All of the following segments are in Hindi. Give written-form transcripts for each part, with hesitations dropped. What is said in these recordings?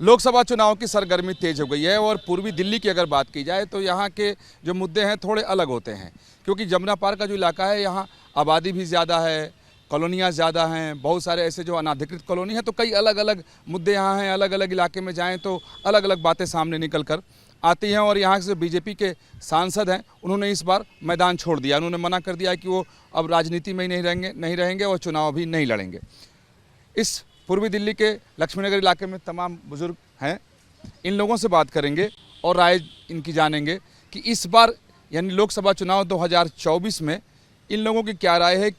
लोकसभा चुनाव की सरगर्मी तेज हो गई है और पूर्वी दिल्ली की अगर बात की जाए तो यहाँ के जो मुद्दे हैं थोड़े अलग होते हैं, क्योंकि जमुना पार का जो इलाका है यहाँ आबादी भी ज़्यादा है, कॉलोनियाँ ज़्यादा हैं, बहुत सारे ऐसे जो अनाधिकृत कॉलोनी हैं, तो कई अलग अलग मुद्दे यहाँ हैं। अलग अलग इलाके में जाएँ तो अलग अलग बातें सामने निकल कर आती हैं। और यहाँ से बीजेपी के सांसद हैं, उन्होंने इस बार मैदान छोड़ दिया। उन्होंने मना कर दिया है कि वो अब राजनीति में ही नहीं रहेंगे और चुनाव भी नहीं लड़ेंगे। इस पूर्वी दिल्ली के लक्ष्मीनगर इलाके में तमाम बुजुर्ग हैं, इन लोगों से बात करेंगे और राय इनकी जानेंगे कि इस बार यानी लोकसभा चुनाव 2024 में इन लोगों की क्या राय है,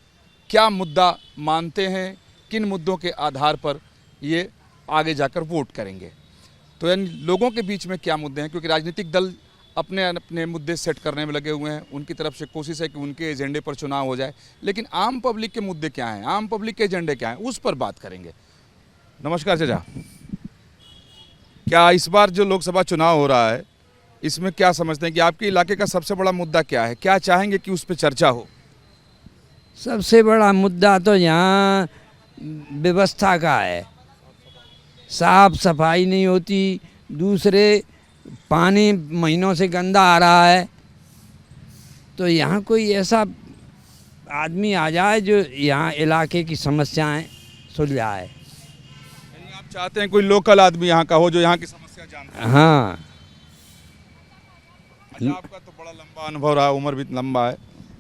क्या मुद्दा मानते हैं, किन मुद्दों के आधार पर ये आगे जाकर वोट करेंगे। तो यानी लोगों के बीच में क्या मुद्दे हैं, क्योंकि राजनीतिक दल अपने अपने मुद्दे सेट करने में लगे हुए हैं, उनकी तरफ से कोशिश है कि उनके एजेंडे पर चुनाव हो जाए, लेकिन आम पब्लिक के मुद्दे क्या हैं, आम पब्लिक के एजेंडे क्या हैं, उस पर बात करेंगे। नमस्कार चाचा, क्या इस बार जो लोकसभा चुनाव हो रहा है इसमें क्या समझते हैं कि आपके इलाके का सबसे बड़ा मुद्दा क्या है, क्या चाहेंगे कि उस पर चर्चा हो? सबसे बड़ा मुद्दा तो यहाँ व्यवस्था का है, साफ सफाई नहीं होती, दूसरे पानी महीनों से गंदा आ रहा है। तो यहाँ कोई ऐसा आदमी आ जाए जो यहाँ इलाके की समस्याएं सुलझाए। यानी आप चाहते हैं कोई लोकल आदमी यहाँ का हो जो यहाँ की समस्या जानता है? हाँ। अच्छा, आपका तो बड़ा लंबा अनुभव रहा, उम्र भी लंबा है।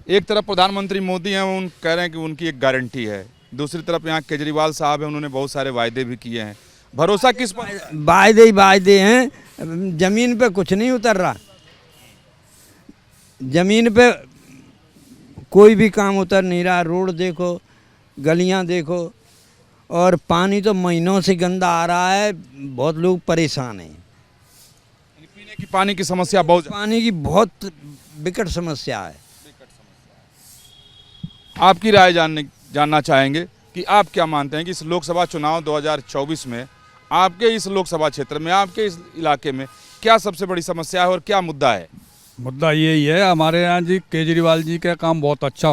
एक तरफ प्रधानमंत्री मोदी हैं, उन कह रहे हैं कि उनकी एक गारंटी है, दूसरी तरफ यहाँ केजरीवाल साहब हैं, उन्होंने बहुत सारे वायदे भी किए हैं। भरोसा किस पर? वायदे ही वायदे हैं, जमीन पे कुछ नहीं उतर रहा। जमीन पे कोई भी काम उतर नहीं रहा। रोड देखो, गलियां देखो, और पानी तो महीनों से गंदा आ रहा है, बहुत लोग परेशान हैं। पीने की पानी की समस्या बहुत, पानी की बहुत विकट समस्या है। आपकी राय जानना चाहेंगे कि आप क्या मानते हैं कि इस लोकसभा चुनाव 2024 में आपके इस लोकसभा क्षेत्र में, आपके इस इलाके में क्या सबसे बड़ी समस्या है और क्या मुद्दा है? मुद्दा यही है, हमारे यहाँ जी केजरीवाल जी का काम बहुत अच्छा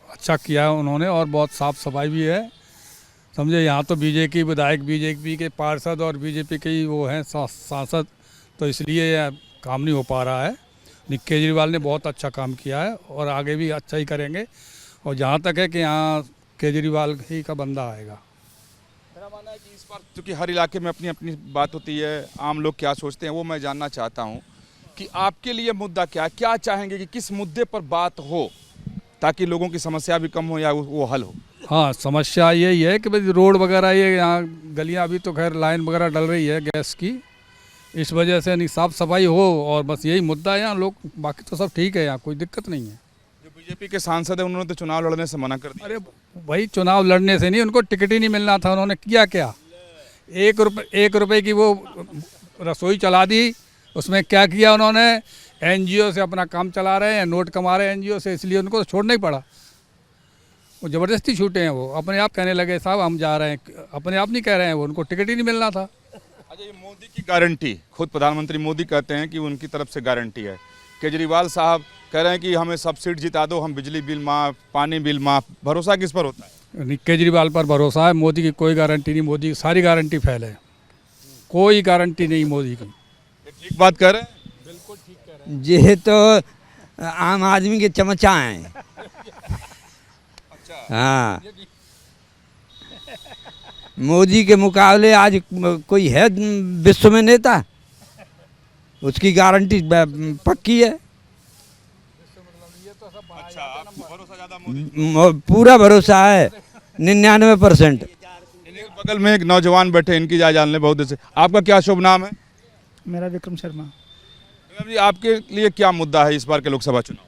अच्छा किया है उन्होंने, और बहुत साफ सफाई भी है। समझे, यहाँ तो बीजेपी विधायक, बीजेपी के पार्षद और बीजेपी के ही वो हैं सांसद, तो इसलिए यह काम नहीं हो पा रहा है। केजरीवाल ने बहुत अच्छा काम किया है और आगे भी अच्छा ही करेंगे। और जहाँ तक है कि यहाँ केजरीवाल ही का बंदा आएगा। मेरा मानना है कि इस बार क्योंकि हर इलाके में अपनी अपनी बात होती है, आम लोग क्या सोचते हैं वो मैं जानना चाहता हूँ कि आपके लिए मुद्दा क्या चाहेंगे कि किस मुद्दे पर बात हो ताकि लोगों की समस्या भी कम हो या वो हल हो? हाँ, समस्या यही है कि भाई रोड वगैरह, ये यहाँ गलियाँ अभी तो खैर लाइन वगैरह डल रही है गैस की, इस वजह से नहीं साफ सफाई हो, और बस यही मुद्दा है यहाँ। लोग बाकी तो सब ठीक है, यहाँ कोई दिक्कत नहीं है। जो बीजेपी के सांसद है उन्होंने तो चुनाव लड़ने से मना कर दिया। अरे भाई, चुनाव लड़ने से नहीं, उनको टिकट ही नहीं मिलना था। उन्होंने किया क्या? 1 रुपए की वो रसोई चला दी, उसमें क्या किया उन्होंने? एनजीओ से अपना काम चला रहे हैं, नोट कमा रहे हैं एनजीओ से, इसलिए उनको तो छोड़ना ही पड़ा। वो ज़बरदस्ती छूटे हैं, वो अपने आप कहने लगे साहब हम जा रहे हैं, अपने आप नहीं कह रहे हैं, वो उनको टिकट ही नहीं मिलना था। अच्छा, ये मोदी की गारंटी, खुद प्रधानमंत्री मोदी कहते हैं कि उनकी तरफ से गारंटी है। केजरीवाल साहब कह रहे हैं कि हमें सब सीट जिता दो, हम बिजली बिल माफ़, पानी बिल माफ़। भरोसा किस पर होता है? केजरीवाल पर भरोसा है, मोदी की कोई गारंटी नहीं। मोदी की सारी गारंटी फेल है, कोई गारंटी नहीं मोदी की। ठीक बात कह रहे हैं, बिल्कुल ठीक कह रहे हैं। ये तो आम आदमी के चमचा हैं। हाँ, मोदी के मुकाबले आज कोई है विश्व में नेता? उसकी गारंटी पक्की है। अच्छा, आपको भरोसा ज़्यादा मोदी? पूरा भरोसा है, 99%। बगल में एक नौजवान बैठे, इनकी राय जान ले बहुत देर से। आपका क्या शुभ नाम है? मेरा विक्रम शर्मा। विक्रम जी, आपके लिए क्या मुद्दा है इस बार के लोकसभा चुनाव?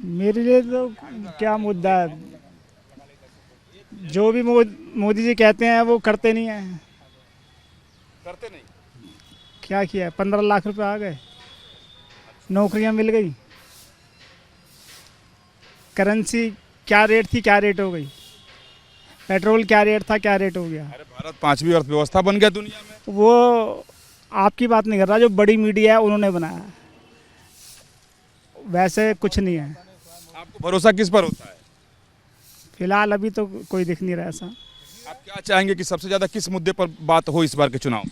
मेरे लिए तो क्या मुद्दा है, जो भी मोदी जी कहते हैं वो करते नहीं हैं। करते नहीं? क्या किया है? 15 लाख रुपए आ गए, नौकरियां मिल गई, करेंसी क्या रेट थी क्या रेट हो गई, पेट्रोल क्या रेट था क्या रेट हो गया। अरे भारत 5वीं अर्थव्यवस्था बन गया दुनिया में। वो आपकी बात नहीं कर रहा, जो बड़ी मीडिया है उन्होंने बनाया, वैसे कुछ नहीं है। आपको भरोसा किस पर होता है? फिलहाल अभी तो कोई दिख नहीं रहा ऐसा। आप क्या चाहेंगे कि सबसे ज़्यादा किस मुद्दे पर बात हो इस बार के चुनाव?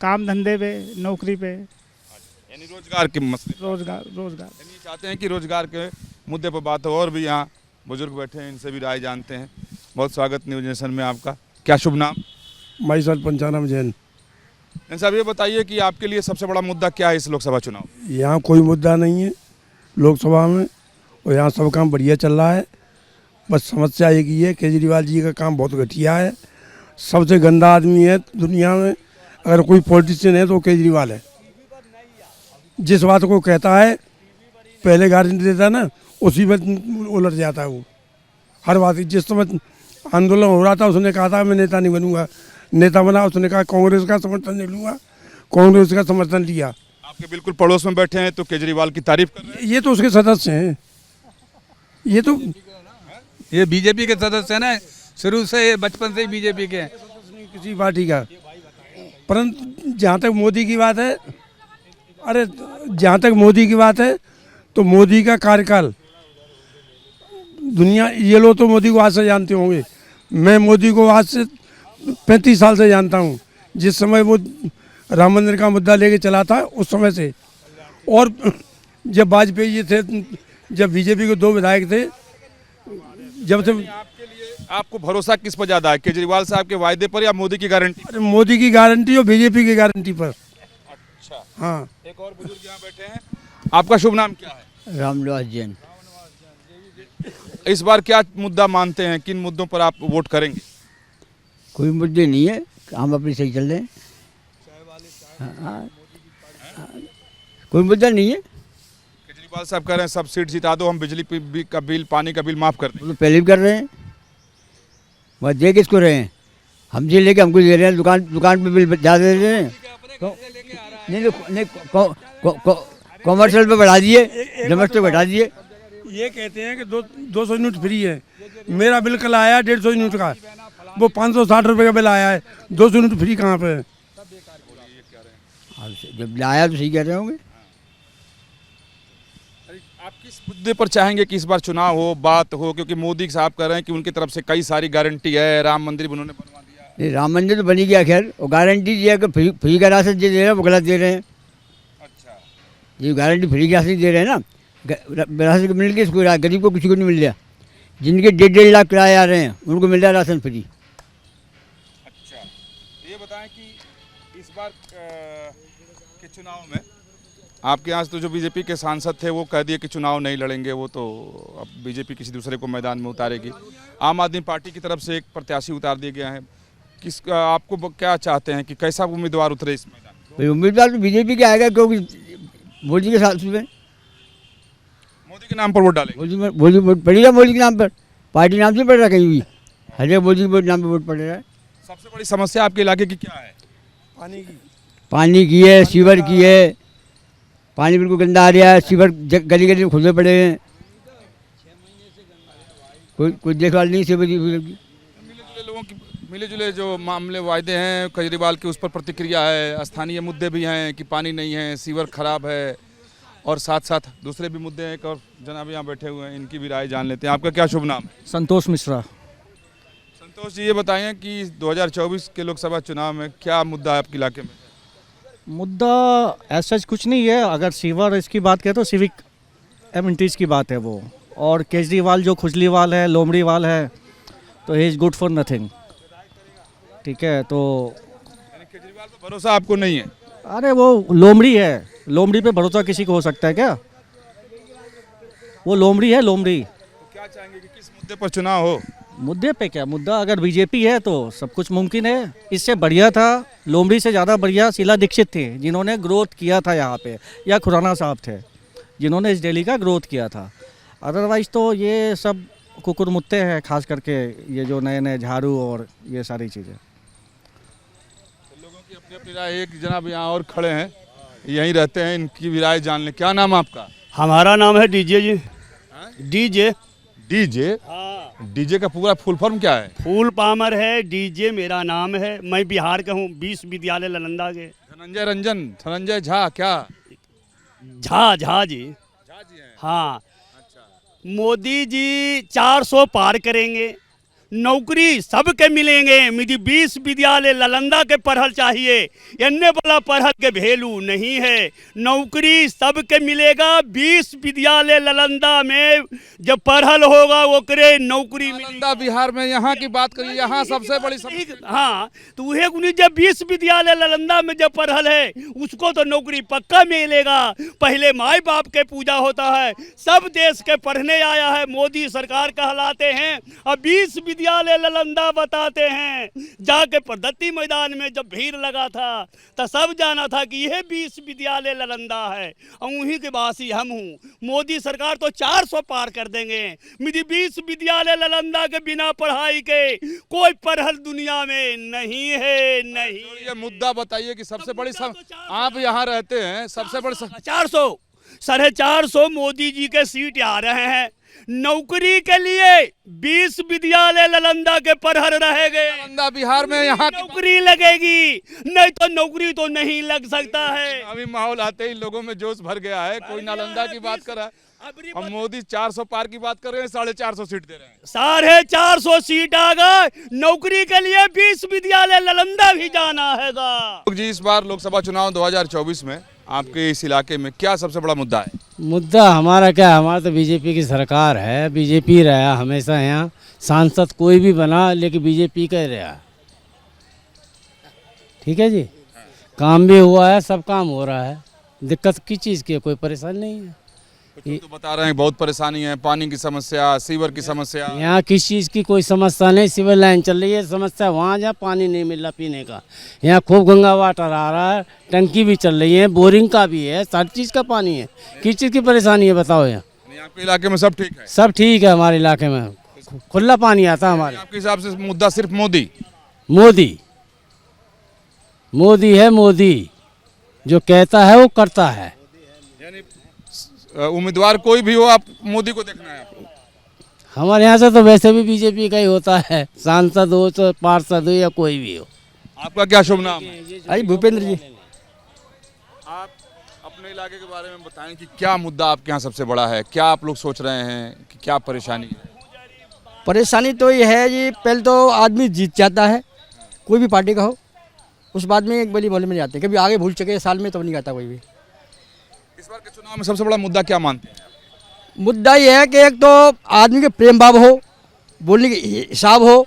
काम धंधे पे, नौकरी पे, यानी रोजगार के मसले, रोजगार रोजगार। यानी चाहते हैं कि रोजगार के मुद्दे पर बात हो। और भी यहाँ बुजुर्ग बैठे हैं, इनसे भी राय जानते हैं। बहुत स्वागत न्यूज नेशन में आपका। क्या शुभ नाम? माइसल पंचानम जैन। जैन साहब, ये बताइए कि आपके लिए सबसे बड़ा मुद्दा क्या है इस लोकसभा चुनाव? यहाँ कोई मुद्दा नहीं है लोकसभा में, और यहाँ सब काम बढ़िया चल रहा है। बस समस्या एक ही है, केजरीवाल जी का काम बहुत घटिया है। सबसे गंदा आदमी है दुनिया में, अगर कोई पॉलिटिशियन है तो केजरीवाल है। जिस बात को कहता है पहले गारंटी देता है ना, उसी में उलट जाता है वो। हर बात, जिस समय आंदोलन हो रहा था उसने कहा था मैं नेता नहीं बनूंगा, नेता बना, उसने कहा कांग्रेस का समर्थन नहीं लूँगा, कांग्रेस का समर्थन लिया। आपके बिल्कुल पड़ोस में बैठे हैं तो केजरीवाल की तारीफ कर रहे हैं। ये तो उसके सदस्य हैं, ये बीजेपी के सदस्य हैं ना, शुरू से ये बचपन से ही बीजेपी के हैं। किसी पार्टी का। परंतु जहाँ तक मोदी की बात है, अरे जहाँ तक मोदी की बात है तो मोदी का कार्यकाल दुनिया, ये लोग तो मोदी को आज से जानते होंगे, मैं मोदी को आज से 35 साल से जानता हूँ। जिस समय वो राम मंदिर का मुद्दा लेके चला था उस समय से, और जब वाजपेयी जी थे, जब बीजेपी के 2 विधायक थे, जब से आपके लिए आपको भरोसा किस पर ज़्यादा है, केजरीवाल साहब के वायदे पर या मोदी की गारंटी? अरे मोदी की गारंटी और बीजेपी की गारंटी पर। अच्छा, हाँ। एक और बुजुर्ग यहाँ बैठे हैं। आपका शुभ नाम क्या है? रामनिवास जैन। इस बार क्या मुद्दा मानते हैं, किन मुद्दों पर आप वोट करेंगे? कोई मुद्दे नहीं है, हम अपने सही चल रहे हैं। हाँ, कोई मुद्दा नहीं है। केजरीवाल साहब कह रहे हैं सब सीट जिता दो, हम बिजली का बिल, पानी का बिल माफ कर दें। वो तो पहले भी कर रहे हैं, वह दे किसको रहे हैं? हमसे लेके हमको दे रहे हैं, दुकान पे बिल ज़्यादा दे रहे हैं। नहीं, कॉमर्शियल पे बढ़ा दिए, डोमेस्टिक बढ़ा दिए। ये कहते हैं कि 200 यूनिट फ्री है। मेरा बिल कल आया 150 यूनिट का, वो 560 रुपये का बिल आया है। 200 यूनिट फ्री कहाँ पे है? जब लाया तो सही कह रहे होंगे। आप किस मुद्दे पर चाहेंगे कि इस बार चुनाव हो, बात हो? क्योंकि मोदी साहब कह रहे हैं कि उनकी तरफ से कई सारी गारंटी है, राम मंदिर भी उन्होंने बनवा दिया। नहीं, राम मंदिर तो बनी गया, खैर और गारंटी दिया कि फ्री का राशन दे रहे हैं, वो गलत दे रहे हैं। अच्छा, ये गारंटी फ्री का राशन दे रहे हैं ना, राशन मिल गया इसको, गरीब को किसी को नहीं मिल रहा। जिनके 1.5 लाख किराए आ रहे हैं उनको मिल रहा है राशन फ्री। अच्छा, तो ये बताएं कि इस बार के चुनाव में आपके यहाँ तो जो बीजेपी के सांसद थे वो कह दिए कि चुनाव नहीं लड़ेंगे, वो तो अब बीजेपी किसी दूसरे को मैदान में उतारेगी। आम आदमी पार्टी की तरफ से एक प्रत्याशी उतार दिया गया है। आपको क्या चाहते हैं कि कैसा उम्मीदवार उतरे इस मैदान में? भाई उम्मीदवार तो बीजेपी का आएगा, क्योंकि मोदी के साथ में मोदी के नाम पर वोट डालेंगे। मोदी वोट पड़ेगा, मोदी के नाम पर। पार्टी नाम से पड़ रहा है कहीं भी, हर जगह मोदी के नाम पर वोट पड़ रहा है। सबसे बड़ी समस्या आपके इलाके की क्या है? पानी की है, सीवर की है। पानी बिल्कुल गंदा आ रहा है, सीवर गली गली में खुले पड़े हैं, कोई देखभाल नहीं सीवर की। मिले जुले जो मामले वायदे हैं केजरीवाल के, उस पर प्रतिक्रिया है। स्थानीय मुद्दे भी हैं कि पानी नहीं है, सीवर खराब है, और साथ साथ दूसरे भी मुद्दे हैं। एक और जनाब यहाँ बैठे हुए हैं, इनकी भी राय जान लेते हैं। आपका क्या शुभ नाम है? संतोष मिश्रा। संतोष जी, ये बताएं कि 2024 के लोकसभा चुनाव में क्या मुद्दा है आपके इलाके में? मुद्दा ऐसा कुछ नहीं है। अगर सीवर इसकी बात करें तो सिविक एमिनिटीज़ की बात है वो, और केजरीवाल जो खुजलीवाल है, लोमड़ीवाल है, तो he is good for nothing. ठीक है, तो केजरीवाल पर भरोसा आपको नहीं है? अरे वो लोमड़ी है, लोमड़ी पे भरोसा किसी को हो सकता है क्या? वो लोमड़ी है, लोमड़ी। तो क्या चाहेंगे कि किस मुद्दे पर चुनाव हो? मुद्दे पे क्या मुद्दा, अगर बीजेपी है तो सब कुछ मुमकिन है। इससे बढ़िया था, लोमड़ी से ज़्यादा बढ़िया शीला दीक्षित थे, जिन्होंने ग्रोथ किया था यहाँ पे, या खुराना साहब थे जिन्होंने इस दिल्ली का ग्रोथ किया था। अदरवाइज़ तो ये सब कुकुर मुत्ते हैं, खास करके ये जो नए नए झाड़ू और ये सारी चीज़ें। तो लोगों की अपनी अपनी राय। एक जनाब यहाँ और खड़े हैं, यहीं रहते हैं, इनकी भी राय जान लें। क्या नाम है आपका? हमारा नाम है डीजे जी। डीजे। डीजे? हाँ। डीजे का पूरा फुल फॉर्म क्या है? फूल पामर है, डीजे मेरा नाम है। मैं बिहार का हूँ, 20 विद्यालय नालंदा के। धनंजय झा क्या? झा जी। झा जी हैं। हाँ। अच्छा। मोदी जी 400 पार करेंगे, नौकरी सबके मिलेंगे, मुझे 20 विद्यालय नालंदा के पढ़ल चाहिए, इन्ने वाला पढ़ल के वैल्यू नहीं है। नौकरी सबके मिलेगा, 20 विद्यालय नालंदा में जब पढ़ल होगा ओकरे नौकरी मिलेगी। नालंदा बिहार में यहाँ की बात करिए, यहाँ सबसे बड़ी हाँ, तो वह कुनी जब 20 विद्यालय नालंदा में जब पढ़ल है उसको तो नौकरी पक्का मिलेगा। पहले माई बाप के पूजा होता है, सब देश के पढ़ने आया है, मोदी सरकार कहलाते हैं। अब 20 विद्यालय नालंदा बताते हैं। जाके प्रगति मैदान में जब भीड़ लगा था तो सब जाना था कि यह 20 विद्यालय नालंदा है और उन्हीं के वासी हम हूँ। मोदी सरकार तो 400 पार कर देंगे। मुझे 20 विद्यालय नालंदा के बिना पढ़ाई के कोई पढ़ल दुनिया में नहीं है, नहीं। ये मुद्दा बताइए कि सबसे बड़ी आप यहाँ रहते हैं, सबसे बड़ी 400 450 मोदी जी के सीट आ रहे हैं। नौकरी के लिए 20 विद्यालय नालंदा के पढ़ल रहेंगे। नालंदा बिहार में यहाँ नौकरी लगेगी, नहीं तो नौकरी तो नहीं लग सकता है। अभी माहौल आते ही लोगों में जोश भर गया है। कोई नालंदा की बात कर रहा है, हम मोदी 400 पार की बात कर रहे हैं, 450 सीट दे रहे हैं। 450 सीट आ गए। नौकरी के लिए 20 विद्यालय नालंदा भी जाना हैगा। जी, इस बार लोकसभा चुनाव 2024 में आपके इस इलाके में क्या सबसे बड़ा मुद्दा है? मुद्दा हमारा क्या है, हमारा तो बीजेपी की सरकार है, बीजेपी रहा हमेशा। यहाँ सांसद कोई भी बना लेकिन बीजेपी का ही रहा। ठीक है जी, काम भी हुआ है, सब काम हो रहा है। दिक्कत किस चीज़ की है, कोई परेशानी नहीं है। तो बता रहे हैं बहुत परेशानी है, पानी की समस्या, सीवर की समस्या। यहाँ किस चीज़ की कोई समस्या नहीं, सिविल लाइन चल रही है। समस्या वहाँ जहाँ पानी नहीं मिल रहा पीने का, यहाँ खूब गंगा वाटर आ रहा है, टंकी भी चल रही है, बोरिंग का भी है, हर चीज़ का पानी है। किस चीज़ की परेशानी है बताओ? यहाँ आपके इलाके में सब ठीक है? सब ठीक है, हमारे इलाके में खुला पानी आता है हमारे। आपके हिसाब से मुद्दा सिर्फ मोदी है। मोदी जो कहता है वो करता है। उम्मीदवार कोई भी हो, आप मोदी को देखना है आपको? हमारे यहाँ से तो वैसे भी बीजेपी का ही होता है, सांसद हो तो पार्षद हो या कोई भी हो। आपका क्या शुभ नाम है? अरे भूपेंद्र जी। आप अपने इलाके के बारे में बताएं कि क्या मुद्दा आपके यहाँ सबसे बड़ा है, क्या आप लोग सोच रहे हैं कि क्या परेशानी है? परेशानी तो ये है जी, पहले तो आदमी जीत जाता है, कोई भी पार्टी का हो, उस बाद में एक बली बोले में जाते हैं, कभी आगे भूल चुके साल में तो नहीं आता कोई भी। इस बार के चुनाव में सबसे बड़ा मुद्दा क्या मानते हैं? मुद्दा ये है कि एक तो आदमी के प्रेम भाव हो, बोलने के हिसाब हो,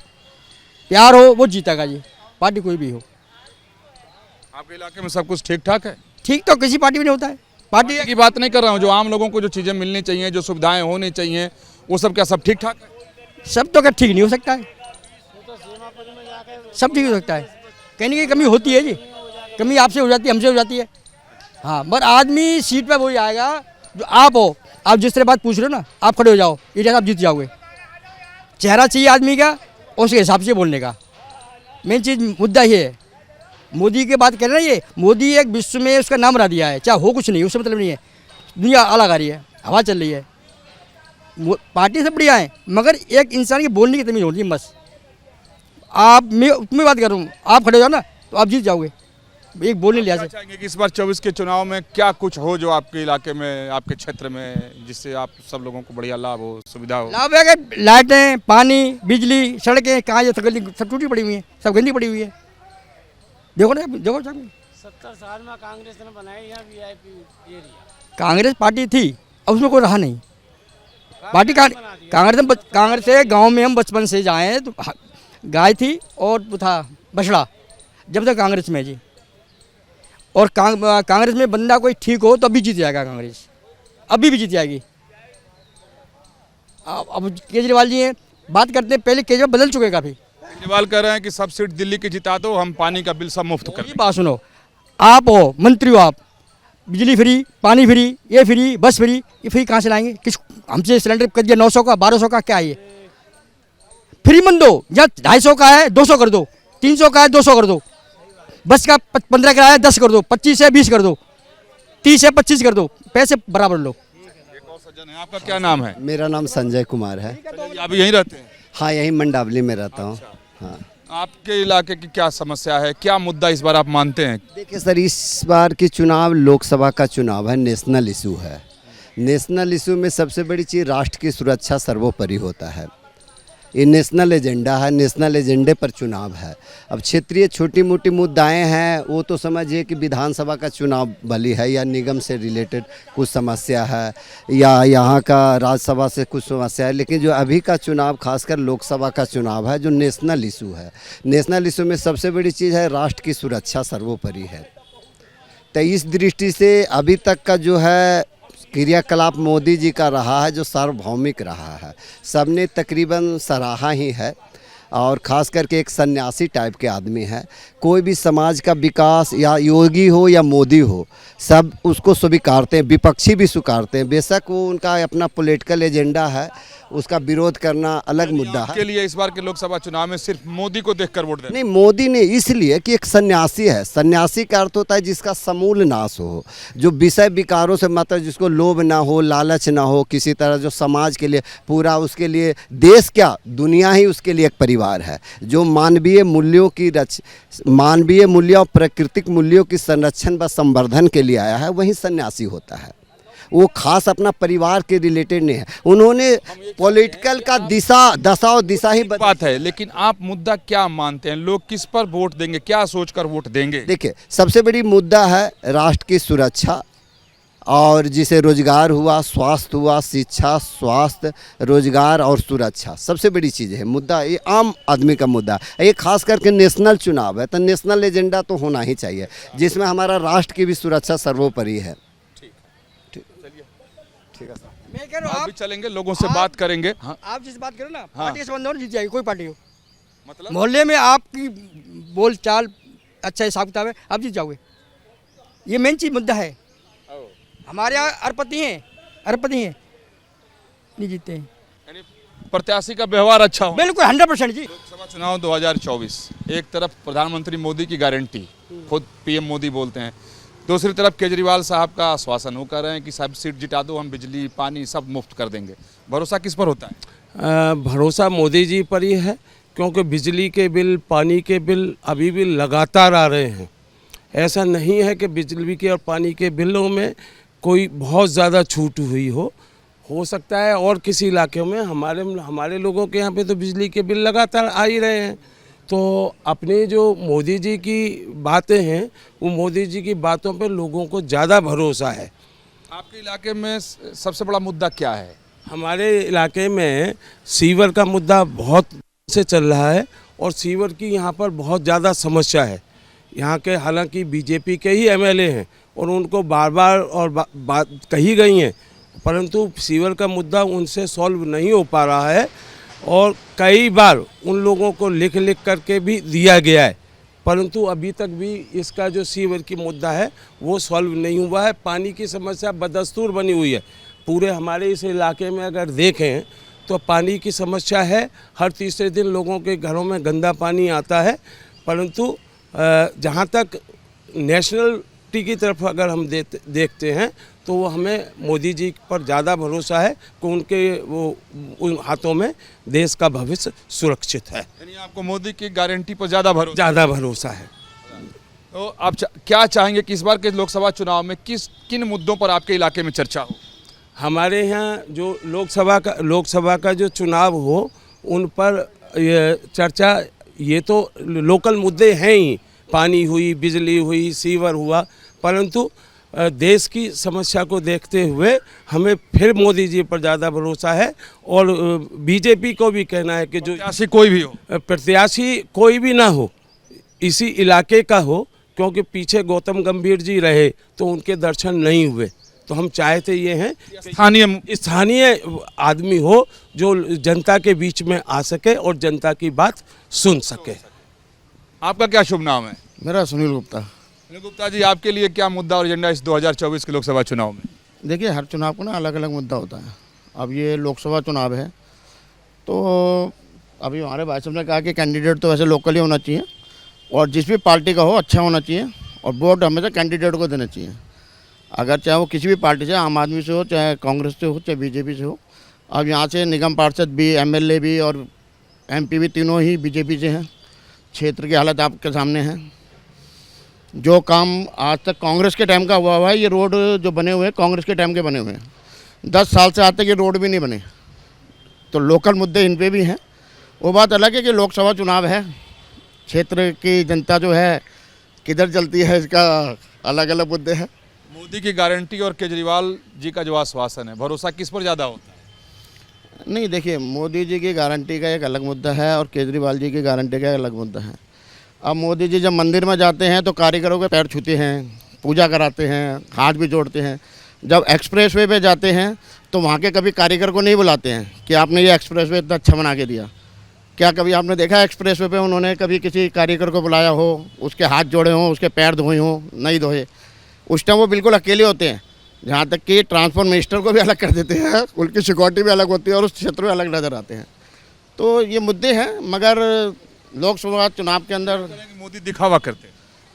प्यार हो, वो जीतेगा जी, पार्टी कोई भी हो। आपके इलाके में सब कुछ ठीक ठाक है? ठीक तो किसी पार्टी में नहीं होता है। पार्टी की बात नहीं कर रहा हूँ, जो आम लोगों को जो चीज़ें मिलनी चाहिए, जो सुविधाएं होनी चाहिए, वो सब क्या सब ठीक ठाक है? सब तो क्या ठीक नहीं हो सकता है, सब ठीक हो सकता है, कहीं ना कहीं कमी होती है जी। कमी आपसे हो जाती है, हमसे हो जाती है। हाँ, पर आदमी सीट पे वही आएगा जो आप हो। आप जिस तरह बात पूछ रहे हो ना, आप खड़े हो जाओ, ये जैसा आप जीत जाओगे। चेहरा चाहिए आदमी का, उसके हिसाब से बोलने का। मेन चीज़ मुद्दा ये है। मोदी की बात कर रहे हैं, ये मोदी एक विश्व में उसका नाम बना दिया है, चाहे हो कुछ नहीं, उससे मतलब नहीं है। दुनिया अलग आ रही है, हवा चल रही है, पार्टी सब बढ़िया है, मगर एक इंसान की बोलने की तमीज़ होती है बस। आप मैं बात कर रहा हूँ, आप खड़े हो जाओ ना तो आप जीत जाओगे, एक बोलने लिया चाहेंगे कि इस बार 24 के चुनाव में क्या कुछ हो जो आपके इलाके में, आपके क्षेत्र में, जिससे आप सब लोगों को बढ़िया लाभ हो, सुविधा हो? लाभ है कि लाइटें, पानी, बिजली, सड़कें कहाँ ये सब टूटी पड़ी हुई हैं, सब गंदी पड़ी हुई है। देखो ना, देखो सब 70 साल में कांग्रेस ने बनाई यहाँ VIP एरिया। कांग्रेस पार्टी थी, अब उसमें कोई रहा नहीं। पार्टी कांग्रेस से गाँव में हम बचपन से जाए तो गाय थी और वो था बछड़ा, जब तक कांग्रेस में जी। और कांग्रेस में बंदा कोई ठीक हो तो अभी जीत जाएगा कांग्रेस, अभी भी जीत जाएगी। अब केजरीवाल जी हैं, बात करते हैं, पहले केजरीवाल बदल चुके काफ़ी। केजरीवाल कह रहे हैं कि सब सीट दिल्ली की जिता दो, हम पानी का बिल सब मुफ्त कर दें। बात सुनो, आप हो मंत्री हो, आप बिजली फ्री, पानी फ्री, ये फ्री, बस फ्री, ये फ्री कहाँ से लाएंगे? किस हमसे सिलेंडर कर दिया 900 का, 1200 का, क्या है ये? फ्री मन दो, या 250 का है 200 कर दो, 300 का है 200 कर दो, बस का 15 का है 10 कर दो, 25 है 20 कर दो, 30 है 25 कर दो, पैसे बराबर लो। एक और सज्जन है, आपका क्या नाम है? मेरा नाम संजय कुमार है। आप यहीं रहते हैं? हाँ, यहीं मंडावली में रहता हूँ। हाँ, आपके इलाके की क्या समस्या है, क्या मुद्दा इस बार आप मानते हैं? देखिए सर, इस बार की चुनाव लोकसभा का चुनाव है, नेशनल इशू है। नेशनल इशू में सबसे बड़ी चीज़ राष्ट्र की सुरक्षा सर्वोपरि होता है। ये नेशनल एजेंडा है, नेशनल एजेंडे पर चुनाव है। अब क्षेत्रीय छोटी मोटी मुद्दाएं हैं, वो तो समझिए कि विधानसभा का चुनाव बली है या निगम से रिलेटेड कुछ समस्या है या यहाँ का राज्यसभा से कुछ समस्या है, लेकिन जो अभी का चुनाव खासकर लोकसभा का चुनाव है जो नेशनल इशू है। नेशनल इशू में सबसे बड़ी चीज़ है राष्ट्र की सुरक्षा सर्वोपरि है। तो इस दृष्टि से अभी तक का जो है क्रियाकलाप मोदी जी का रहा है जो सार्वभौमिक रहा है, सबने तकरीबन सराहा ही है। और ख़ास करके एक सन्यासी टाइप के आदमी है। कोई भी समाज का विकास या योगी हो या मोदी हो, सब उसको स्वीकारते हैं, विपक्षी भी स्वीकारते हैं। बेशक वो उनका अपना पॉलिटिकल एजेंडा है, उसका विरोध करना अलग मुद्दा है। के लिए इस बार के लोकसभा चुनाव में सिर्फ मोदी को देखकर वोट देना? नहीं, मोदी ने इसलिए कि एक सन्यासी है। सन्यासी का अर्थ होता है जिसका समूल नाश हो, जो विषय विकारों से मतलब जिसको लोभ ना हो, लालच ना हो किसी तरह, जो समाज के लिए पूरा उसके लिए देश क्या दुनिया ही उसके लिए एक परिवार है, जो मानवीय मूल्यों की मानवीय मूल्यों और प्राकृतिक मूल्यों की संरक्षण व संवर्धन के लिए आया है, वही सन्यासी होता है। वो खास अपना परिवार के रिलेटेड नहीं है। उन्होंने पॉलिटिकल का दशा और दिशा ही बात है। लेकिन आप मुद्दा क्या मानते हैं, लोग किस पर वोट देंगे, क्या सोचकर वोट देंगे? देखिए, सबसे बड़ी मुद्दा है राष्ट्र की सुरक्षा, और जिसे रोजगार हुआ, स्वास्थ्य हुआ, शिक्षा, स्वास्थ्य, रोजगार और सुरक्षा सबसे बड़ी चीज़ है। मुद्दा ये आम आदमी का मुद्दा है। ये खास करके नेशनल चुनाव है तो नेशनल एजेंडा तो होना ही चाहिए, जिसमें हमारा राष्ट्र की भी सुरक्षा सर्वोपरि है। मैं कह रहा हूँ आप भी चलेंगे, लोगों से बात करेंगे। हाँ। आप जिस बात करो ना, हाँ। पार्टी से बंद जीत जाएगी, कोई पार्टी हो। मतलब मोहल्ले में आपकी बोल चाल अच्छा हिसाब किताब है, आप जीत जाओगे। ये मेन चीज मुद्दा है। हमारे यहाँ अरबपति हैं नहीं जीतते हैं। यानी प्रत्याशी का व्यवहार अच्छा हो। बिल्कुल 100% जी। लोकसभा चुनाव 2024, एक तरफ प्रधानमंत्री मोदी की गारंटी, खुद पीएम मोदी बोलते हैं, दूसरी तरफ केजरीवाल साहब का आश्वासन वो कह रहे हैं कि सब सीट जिता दो, हम बिजली पानी सब मुफ्त कर देंगे। भरोसा किस पर होता है? भरोसा मोदी जी पर ही है, क्योंकि बिजली के बिल, पानी के बिल अभी भी लगातार आ रहे हैं। ऐसा नहीं है कि बिजली के और पानी के बिलों में कोई बहुत ज़्यादा छूट हुई हो सकता है और किसी इलाके में। हमारे लोगों के यहाँ पे तो बिजली के बिल लगातार आ ही रहे हैं। तो अपने जो मोदी जी की बातें हैं, वो मोदी जी की बातों पे लोगों को ज़्यादा भरोसा है। आपके इलाके में सबसे बड़ा मुद्दा क्या है? हमारे इलाके में सीवर का मुद्दा बहुत से चल रहा है और सीवर की यहाँ पर बहुत ज़्यादा समस्या है। यहाँ के हालांकि बीजेपी के ही एमएलए हैं और उनको बार बार और बात कही गई हैं, परंतु सीवर का मुद्दा उनसे सॉल्व नहीं हो पा रहा है और कई बार उन लोगों को लिख करके भी दिया गया है, परंतु अभी तक भी इसका जो सीवर की मुद्दा है वो सॉल्व नहीं हुआ है। पानी की समस्या बदस्तूर बनी हुई है। पूरे हमारे इस इलाके में अगर देखें तो पानी की समस्या है। हर तीसरे दिन लोगों के घरों में गंदा पानी आता है, परंतु जहाँ तक नेशनलिटी की तरफ अगर हम देखते हैं तो वो हमें मोदी जी पर ज़्यादा भरोसा है कि उन हाथों में देश का भविष्य सुरक्षित है। यानी आपको मोदी की गारंटी पर ज़्यादा भरोसा है। तो आप क्या चाहेंगे कि इस बार के लोकसभा चुनाव में किन मुद्दों पर आपके इलाके में चर्चा हो? हमारे यहाँ जो लोकसभा का जो चुनाव हो, उन पर चर्चा, ये तो लोकल मुद्दे हैं ही, पानी हुई, बिजली हुई, सीवर हुआ, परंतु देश की समस्या को देखते हुए हमें फिर मोदी जी पर ज़्यादा भरोसा है। और बीजेपी को भी कहना है कि जो प्रत्याशी कोई भी हो, प्रत्याशी कोई भी ना हो, इसी इलाके का हो, क्योंकि पीछे गौतम गंभीर जी रहे तो उनके दर्शन नहीं हुए। तो हम चाहते ये हैं स्थानीय आदमी हो जो जनता के बीच में आ सके और जनता की बात सुन सके। आपका क्या शुभ नाम है? मेरा सुनील गुप्ता। सुनील गुप्ता जी, आपके लिए क्या मुद्दा और एजेंडा इस 2024 के लोकसभा चुनाव में? देखिए, हर चुनाव को ना अलग अलग मुद्दा होता है। अब ये लोकसभा चुनाव है तो अभी हमारे भाई साहब ने कहा कि कैंडिडेट तो वैसे लोकल ही होना चाहिए और जिस भी पार्टी का हो अच्छा होना चाहिए और वोट हमेशा कैंडिडेट को देना चाहिए। अगर चाहे वो किसी भी पार्टी से, आम आदमी से हो, चाहे कांग्रेस से हो, चाहे बीजेपी से हो। अब यहाँ से निगम पार्षद भी, एमएलए भी और एमपी भी तीनों ही बीजेपी से हैं। क्षेत्र की हालत आपके सामने है। जो काम आज तक कांग्रेस के टाइम का हुआ है, ये रोड जो बने हुए हैं कांग्रेस के टाइम के बने हुए हैं। 10 साल से आज तक ये रोड भी नहीं बने। तो लोकल मुद्दे इन पे भी हैं वो बात अलग है कि लोकसभा चुनाव है, क्षेत्र की जनता जो है किधर चलती है इसका अलग अलग मुद्दे हैं। मोदी की गारंटी और केजरीवाल जी का जो आश्वासन है, भरोसा किस पर ज़्यादा होता है? नहीं देखिए, मोदी जी की गारंटी का एक अलग मुद्दा है और केजरीवाल जी की गारंटी का एक अलग मुद्दा है। अब मोदी जी जब मंदिर में जाते हैं तो कारीगरों के पैर छूते हैं, पूजा कराते हैं, हाथ भी जोड़ते हैं। जब एक्सप्रेसवे पे जाते हैं तो वहाँ के कभी कारीगर को नहीं बुलाते हैं कि आपने ये एक्सप्रेसवे इतना अच्छा बना के दिया। क्या कभी आपने देखा एक्सप्रेसवे पे उन्होंने कभी किसी कारीगर को बुलाया हो, उसके हाथ जोड़े हों, उसके पैर धोए हों? नहीं धोए। उस टाइम वो बिल्कुल अकेले होते हैं। जहाँ तक कि ट्रांसपोर्ट मिनिस्टर को भी अलग कर देते हैं, उनकी सिक्योरिटी भी अलग होती है और उस क्षेत्र में अलग नज़र आते हैं। तो ये मुद्दे हैं, मगर लोकसभा चुनाव के अंदर मोदी दिखावा करते हैं।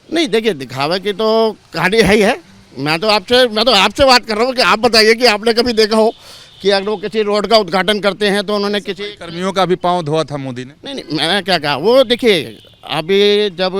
नहीं, देखिए दिखावे की तो कहानी है ही है। मैं तो आपसे बात कर रहा हूँ कि आप बताइए कि आपने कभी देखा हो कि अगर वो किसी रोड का उद्घाटन करते हैं तो उन्होंने किसी कर्मियों का भी पांव धोआ था मोदी ने? नहीं, मैंने क्या कहा, वो देखिए अभी जब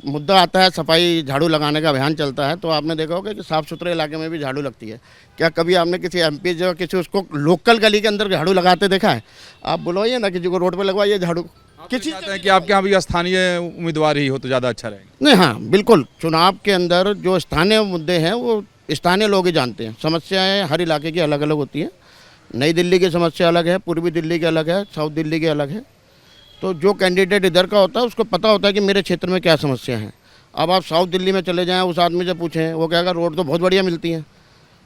मुद्दा आता है सफाई झाड़ू लगाने का अभियान चलता है तो आपने देखा होगा कि साफ़ सुथरे इलाके में भी झाड़ू लगती है। क्या कभी आपने किसी MP जो किसी उसको लोकल गली के अंदर झाड़ू लगाते देखा है? आप बुलवाइए ना किसी को रोड पे लगवाइए झाड़ू। किसी चाहते हैं कि आपके यहाँ भी स्थानीय उम्मीदवार ही हो तो ज़्यादा अच्छा रहेगा? नहीं, हाँ बिल्कुल, चुनाव के अंदर जो स्थानीय मुद्दे हैं वो स्थानीय लोग ही जानते हैं। समस्याएँ हर इलाके की अलग अलग होती हैं। नई दिल्ली की समस्या अलग है, पूर्वी दिल्ली की अलग है, साउथ दिल्ली की अलग है। तो जो कैंडिडेट इधर का होता है उसको पता होता है कि मेरे क्षेत्र में क्या समस्या है। अब आप साउथ दिल्ली में चले जाएं, उस आदमी से पूछें, वो कहेगा रोड तो बहुत बढ़िया मिलती है।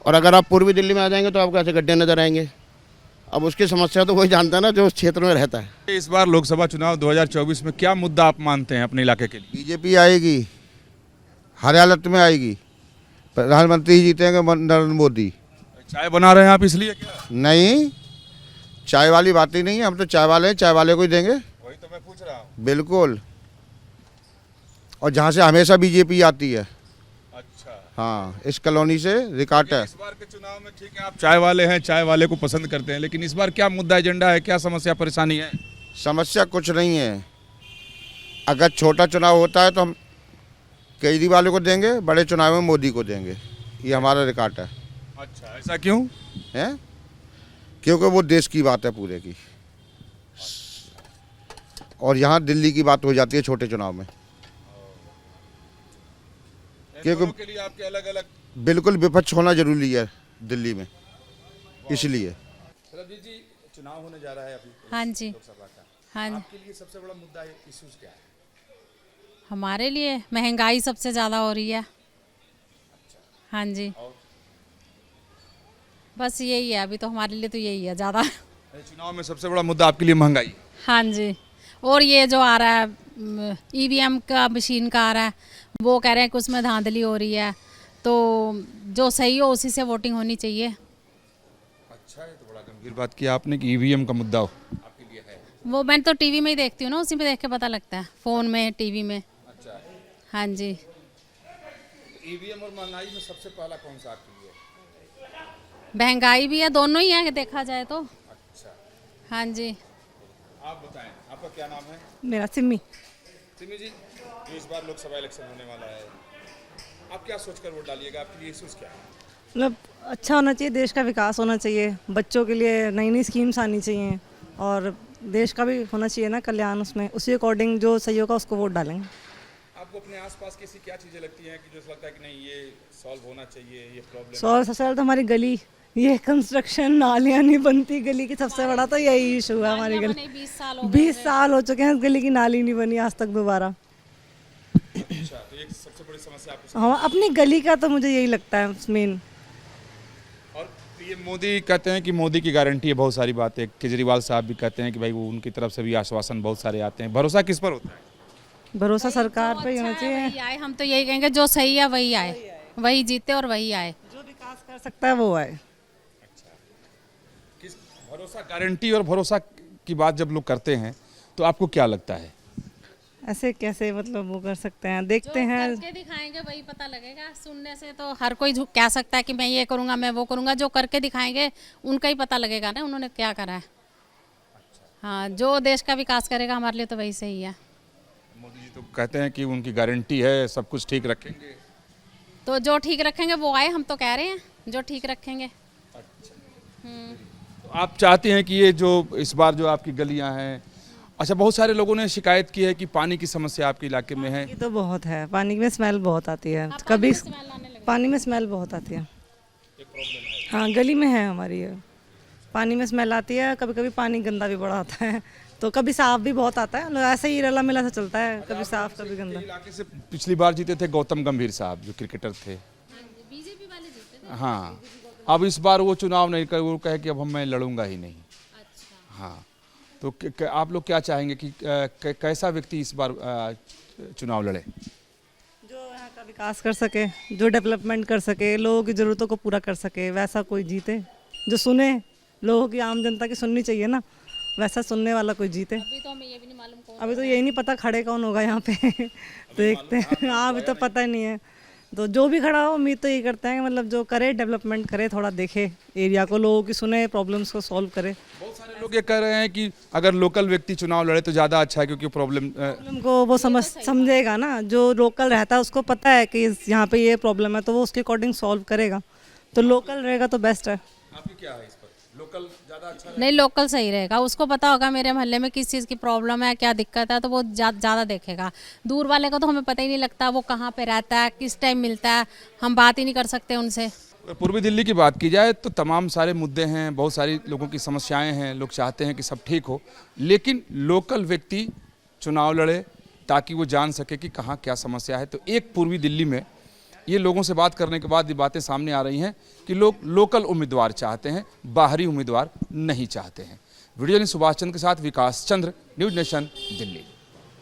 और अगर आप पूर्वी दिल्ली में आ जाएंगे तो आपको ऐसे गड्ढे नज़र आएंगे। अब उसकी समस्या तो वही जानता है ना जो उस क्षेत्र में रहता है। इस बार लोकसभा चुनाव 2024 में क्या मुद्दा आप मानते हैं अपने इलाके के लिए? बीजेपी आएगी, हर हालत में आएगी। प्रधानमंत्री ही जीतेंगे नरेंद्र मोदी। चाय बना रहे हैं आप इसलिए क्या? नहीं, चाय वाली बात ही नहीं है। हम तो चाय वाले हैं, चाय वाले को ही देंगे। वही तो मैं पूछ रहा हूँ। बिल्कुल। और जहाँ से हमेशा बीजेपी आती है। अच्छा। हाँ, इस कॉलोनी से रिकॉर्ड है। इस बार के चुनाव में ठीक है, आप चाय वाले हैं, चाय वाले को पसंद करते हैं, लेकिन इस बार क्या मुद्दा एजेंडा है, क्या समस्या परेशानी है? समस्या कुछ नहीं है। अगर छोटा चुनाव होता है तो हम केजरीवाल को देंगे, बड़े चुनाव में मोदी को देंगे। ये हमारा रिकॉर्ड है। अच्छा, ऐसा क्यों है? क्योंकि वो देश की बात है पूरे की। और यहाँ दिल्ली की बात हो जाती है छोटे चुनाव में। क्योंकि के लिए आपके अलग अलग बिल्कुल विपक्ष होना जरूरी है दिल्ली में, इसलिए। जी, चुनाव होने जा रहा है अभी। हाँ जी, लोकसभा का। हाँ जी। आपके लिए सबसे बड़ा मुद्दा है, इश्यूज क्या है? हमारे लिए महंगाई सबसे ज़्यादा हो रही है। हाँ जी, बस यही है अभी तो हमारे लिए, तो यही है ज़्यादा। चुनाव में सबसे बड़ा मुद्दा आपके लिए महंगाई? हाँ जी, और ये जो आ रहा है EVM का मशीन का आ रहा है, वो कह रहे हैं कि उसमें धांधली हो रही है, तो जो सही हो उसी से वोटिंग होनी चाहिए। अच्छा, है तो बड़ा गंभीर बात की आपने कि EVM का मुद्दा आपके लिए है। वो मैं तो टीवी में ही देखती हूँ ना, उसी में देख के पता लगता है, फ़ोन में, टीवी में। अच्छा। हाँ जी। EVM और महंगाई में सबसे पहला कौन सा आपके लिए? महंगाई भी है, दोनों ही है देखा जाए तो। अच्छा। हाँ जी। आप बताएं, आपका क्या नाम है? मेरा सिमी। सिमी जी, जो इस बार लोकसभा इलेक्शन होने वाला है, आप क्या सोचकर वोट डालिएगा? आपके लिए इश्यूज क्या है? मतलब अच्छा होना चाहिए, देश का विकास होना चाहिए, बच्चों के लिए नई नई स्कीम्स आनी चाहिए और देश का भी होना चाहिए ना कल्याण, उसमें उसी अकॉर्डिंग जो सही होगा उसको वोट डालेंगे। आपको अपने आसपास की ऐसी क्या चीज़ें लगती हैं कि जो लगता है कि नहीं ये सॉल्व होना चाहिए, ये प्रॉब्लम? सबसे ज़्यादा तो हमारी गली, ये कंस्ट्रक्शन, नालियाँ नहीं बनती गली की, सबसे बड़ा तो यही इशू है हमारी गली। 20 साल हो चुके हैं, इस गली की नाली नहीं बनी आज तक दोबारा। अच्छा, तो ये सबसे बड़ी समस्या आपको? हाँ, अपनी गली का तो मुझे यही लगता है मेन। और ये मोदी कहते हैं कि मोदी की गारंटी है, बहुत सारी बातें। केजरीवाल साहब भी कहते हैं कि भाई वो उनकी तरफ से भी आश्वासन बहुत सारे आते हैं। भरोसा किस पर होता है? भरोसा सरकार पे ही होना चाहिए। वही आए, हम तो यही कहेंगे जो सही है वही आए, वही जीते और वही आए, जो विकास कर सकता है वो आए। किस भरोसा, गारंटी और भरोसा की बात जब लोग करते हैं तो आपको क्या लगता है? ऐसे कैसे मतलब वो कर सकते हैं, देखते हैं, करके दिखाएंगे वही पता लगेगा। सुनने से तो हर कोई कह सकता है कि मैं ये करूँगा, मैं वो करूँगा, जो करके दिखाएंगे उनका ही पता लगेगा ना उन्होंने क्या करा है। हाँ, जो देश का विकास करेगा हमारे लिए तो वही सही है। मोदी जी तो कहते हैं कि उनकी गारंटी है, सब कुछ ठीक रखेंगे। तो जो ठीक रखेंगे वो आए, हम तो कह रहे हैं जो ठीक रखेंगे। अच्छा। तो आप चाहते हैं कि ये जो इस बार जो आपकी गलियां हैं अच्छा, बहुत सारे लोगों ने शिकायत की है कि पानी की समस्या आपके इलाके में है। ये तो बहुत है, पानी में स्मेल बहुत आती है, कभी पानी में स्मेल बहुत आती है। हाँ, गली में है हमारी ये, पानी में स्मेल आती है, कभी कभी पानी गंदा भी बड़ा आता है, तो कभी साफ भी बहुत आता है, ऐसे ही रला मिला सा चलता है, कभी साफ कभी गंदा। इलाके से पिछली बार जीते थे गौतम गंभीर साहब, जो क्रिकेटर थे। बीजेपी वाले जीते थे। हाँ, अब इस बार वो चुनाव नहीं कर, वो कहे कि अब मैं लड़ूंगा ही नहीं। अच्छा। हाँ, तो आप लोग क्या चाहेंगे कि कैसा व्यक्ति इस बार चुनाव लड़े? जो यहाँ का विकास कर सके, जो डेवलपमेंट कर सके, लोगों की ज़रूरतों को पूरा कर सके, वैसा कोई जीते, जो सुने, लोगों की, आम जनता की सुननी चाहिए ना, वैसा सुनने वाला कोई जीते। अभी तो हमें ये भी नहीं मालूम कौन, अभी तो यही नहीं पता खड़े कौन होगा यहाँ पे देखते हैं। हाँ, अभी तो पता ही नहीं है, तो जो भी खड़ा हो उम्मीद तो यही करते हैं कि मतलब जो करे, डेवलपमेंट करे, थोड़ा देखे एरिया को, लोगों की सुने, प्रॉब्लम्स को सॉल्व करे। बहुत सारे लोग ये कह रहे हैं कि अगर लोकल व्यक्ति चुनाव लड़े तो ज़्यादा अच्छा है, क्योंकि प्रॉब्लम को वो समझेगा ना, जो लोकल रहता है उसको पता है कि यहाँ पे ये प्रॉब्लम है, तो वो उसके अकॉर्डिंग सॉल्व करेगा, तो लोकल रहेगा तो बेस्ट है। आपकी क्या है इस पर? लोकल ज़्यादा अच्छा नहीं, लोकल सही रहेगा, उसको पता होगा मेरे मोहल्ले में किस चीज़ की प्रॉब्लम है, क्या दिक्कत है, तो वो ज़्यादा देखेगा। दूर वाले को तो हमें पता ही नहीं लगता वो कहाँ पे रहता है, किस टाइम मिलता है, हम बात ही नहीं कर सकते उनसे। पूर्वी दिल्ली की बात की जाए तो तमाम सारे मुद्दे हैं, बहुत सारी लोगों की समस्याएं हैं, लोग चाहते हैं कि सब ठीक हो, लेकिन लोकल व्यक्ति चुनाव लड़े ताकि वो जान सके कि कहाँ क्या समस्या है। तो एक पूर्वी दिल्ली में ये लोगों से बात करने के बाद ये बातें सामने आ रही हैं कि लोग लोकल उम्मीदवार चाहते हैं, बाहरी उम्मीदवार नहीं चाहते हैं। वीडियो जर्नलिस्ट सुभाष चंद्र के साथ विकास चंद्र, न्यूज़ नेशन, दिल्ली।